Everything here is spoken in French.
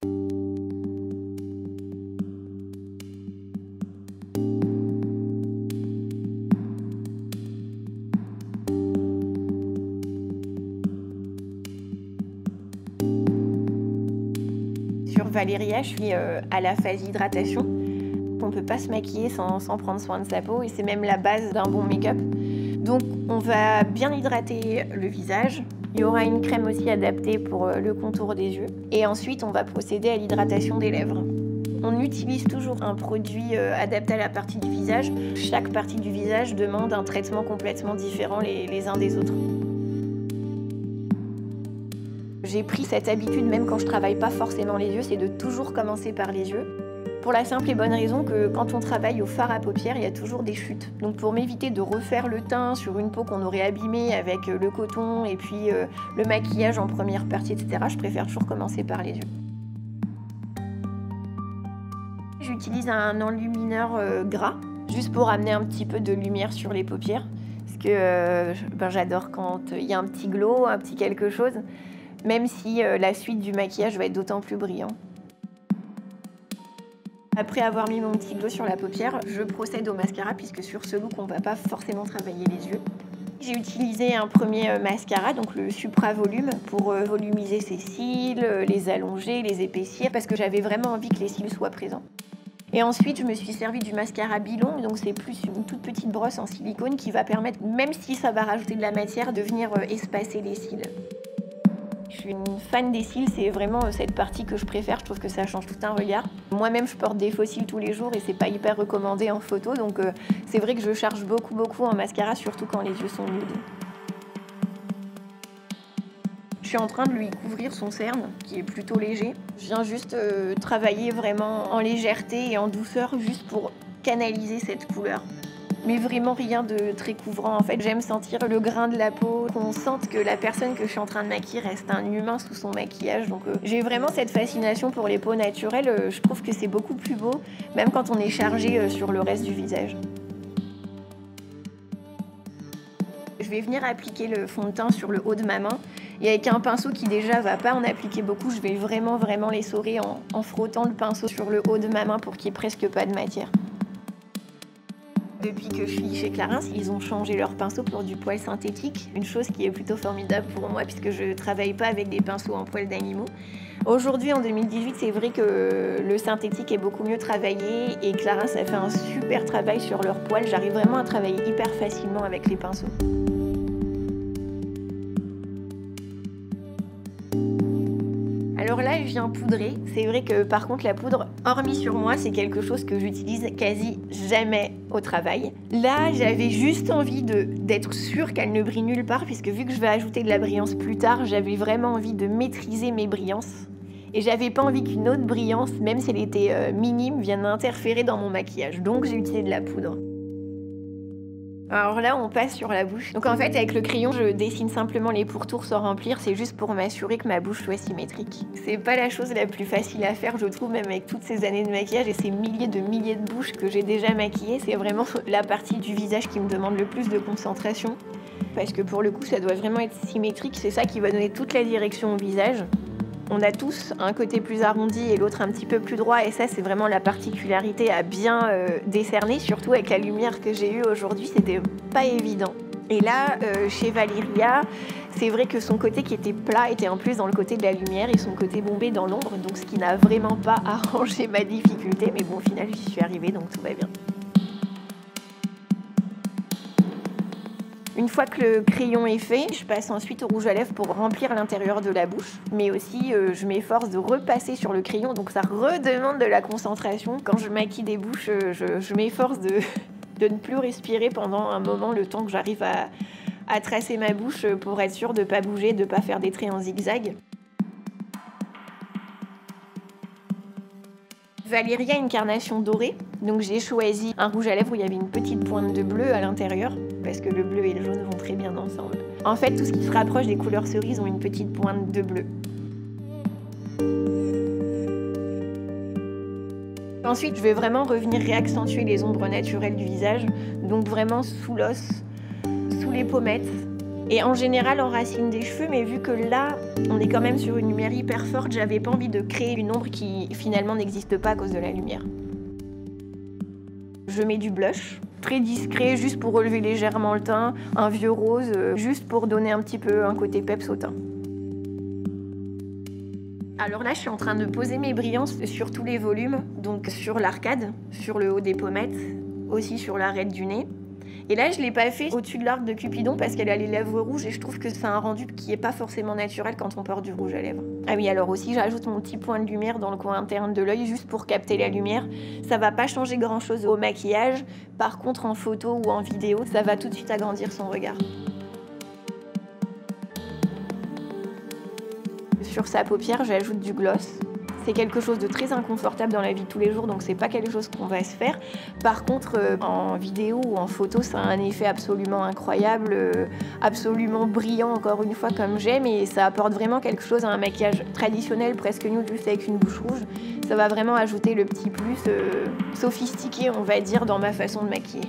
Sur Valeria, je suis à la phase hydratation. On ne peut pas se maquiller sans prendre soin de sa peau et c'est même la base d'un bon make-up. Donc on va bien hydrater le visage. Il y aura une crème aussi adaptée pour le contour des yeux. Et ensuite, on va procéder à l'hydratation des lèvres. On utilise toujours un produit adapté à la partie du visage. Chaque partie du visage demande un traitement complètement différent les uns des autres. J'ai pris cette habitude, même quand je travaille pas forcément les yeux, c'est de toujours commencer par les yeux. Pour la simple et bonne raison que quand on travaille au fard à paupières, il y a toujours des chutes. Donc pour m'éviter de refaire le teint sur une peau qu'on aurait abîmée avec le coton et puis le maquillage en première partie, etc., je préfère toujours commencer par les yeux. J'utilise un enlumineur gras, juste pour amener un petit peu de lumière sur les paupières. Parce que j'adore quand il y a un petit glow, un petit quelque chose, même si la suite du maquillage va être d'autant plus brillant. Après avoir mis mon petit glow sur la paupière, je procède au mascara puisque sur ce look, on ne va pas forcément travailler les yeux. J'ai utilisé un premier mascara, donc le Supra Volume, pour volumiser ses cils, les allonger, les épaissir, parce que j'avais vraiment envie que les cils soient présents. Et ensuite, je me suis servi du mascara Bilong, donc c'est plus une toute petite brosse en silicone qui va permettre, même si ça va rajouter de la matière, de venir espacer les cils. Je suis une fan des cils, c'est vraiment cette partie que je préfère, je trouve que ça change tout un regard. Moi-même, je porte des faux cils tous les jours et c'est pas hyper recommandé en photo, donc c'est vrai que je charge beaucoup en mascara, surtout quand les yeux sont nudes. Je suis en train de lui couvrir son cerne, qui est plutôt léger. Je viens juste travailler vraiment en légèreté et en douceur, juste pour canaliser cette couleur. Mais vraiment rien de très couvrant. En fait, j'aime sentir le grain de la peau, qu'on sente que la personne que je suis en train de maquiller reste un humain sous son maquillage. Donc j'ai vraiment cette fascination pour les peaux naturelles. Je trouve que c'est beaucoup plus beau, même quand on est chargé sur le reste du visage. Je vais venir appliquer le fond de teint sur le haut de ma main. Et avec un pinceau qui déjà va pas en appliquer beaucoup, je vais vraiment l'essorer en frottant le pinceau sur le haut de ma main pour qu'il n'y ait presque pas de matière. Depuis que je suis chez Clarins, ils ont changé leur pinceau pour du poil synthétique, une chose qui est plutôt formidable pour moi puisque je ne travaille pas avec des pinceaux en poil d'animaux. Aujourd'hui, en 2018, c'est vrai que le synthétique est beaucoup mieux travaillé et Clarins a fait un super travail sur leur poil. J'arrive vraiment à travailler hyper facilement avec les pinceaux. Alors là, je viens poudrer. C'est vrai que par contre, la poudre, hormis sur moi, c'est quelque chose que j'utilise quasi jamais au travail. Là, j'avais juste envie d'être sûre qu'elle ne brille nulle part, puisque vu que je vais ajouter de la brillance plus tard, j'avais vraiment envie de maîtriser mes brillances. Et j'avais pas envie qu'une autre brillance, même si elle était minime, vienne interférer dans mon maquillage. Donc j'ai utilisé de la poudre. Alors là, on passe sur la bouche. Donc en fait, avec le crayon, je dessine simplement les pourtours sans remplir. C'est juste pour m'assurer que ma bouche soit symétrique. C'est pas la chose la plus facile à faire, je trouve, même avec toutes ces années de maquillage et ces milliers de bouches que j'ai déjà maquillées. C'est vraiment la partie du visage qui me demande le plus de concentration. Parce que pour le coup, ça doit vraiment être symétrique. C'est ça qui va donner toute la direction au visage. On a tous un côté plus arrondi et l'autre un petit peu plus droit et ça c'est vraiment la particularité à bien décerner, surtout avec la lumière que j'ai eue aujourd'hui, c'était pas évident. Et là, chez Valeria, c'est vrai que son côté qui était plat était en plus dans le côté de la lumière et son côté bombé dans l'ombre, donc ce qui n'a vraiment pas arrangé ma difficulté, mais bon au final j'y suis arrivée donc tout va bien. Une fois que le crayon est fait, je passe ensuite au rouge à lèvres pour remplir l'intérieur de la bouche. Mais aussi, je m'efforce de repasser sur le crayon, donc ça redemande de la concentration. Quand je maquille des bouches, je m'efforce de ne plus respirer pendant un moment, le temps que j'arrive à tracer ma bouche pour être sûre de ne pas bouger, de ne pas faire des traits en zigzag. Valeria a une carnation dorée, donc j'ai choisi un rouge à lèvres où il y avait une petite pointe de bleu à l'intérieur, parce que le bleu et le jaune vont très bien ensemble. En fait, tout ce qui se rapproche des couleurs cerises ont une petite pointe de bleu. Ensuite, je vais vraiment revenir réaccentuer les ombres naturelles du visage, donc vraiment sous l'os, sous les pommettes Et en général, enracine des cheveux, mais vu que là, on est quand même sur une lumière hyper forte, j'avais pas envie de créer une ombre qui finalement n'existe pas à cause de la lumière. Je mets du blush, très discret, juste pour relever légèrement le teint, un vieux rose, juste pour donner un petit peu un côté peps au teint. Alors là, je suis en train de poser mes brillances sur tous les volumes, donc sur l'arcade, sur le haut des pommettes, aussi sur l'arête du nez. Et là, je ne l'ai pas fait au-dessus de l'arc de Cupidon parce qu'elle a les lèvres rouges et je trouve que c'est un rendu qui n'est pas forcément naturel quand on porte du rouge à lèvres. Ah oui, alors aussi, j'ajoute mon petit point de lumière dans le coin interne de l'œil juste pour capter la lumière. Ça va pas changer grand-chose au maquillage. Par contre, en photo ou en vidéo, ça va tout de suite agrandir son regard. Sur sa paupière, j'ajoute du gloss. C'est quelque chose de très inconfortable dans la vie de tous les jours, donc c'est pas quelque chose qu'on va se faire. Par contre, en vidéo ou en photo, ça a un effet absolument incroyable, absolument brillant, encore une fois, comme j'aime, et ça apporte vraiment quelque chose à un maquillage traditionnel, presque nude, juste avec une bouche rouge. Ça va vraiment ajouter le petit plus sophistiqué, on va dire, dans ma façon de maquiller.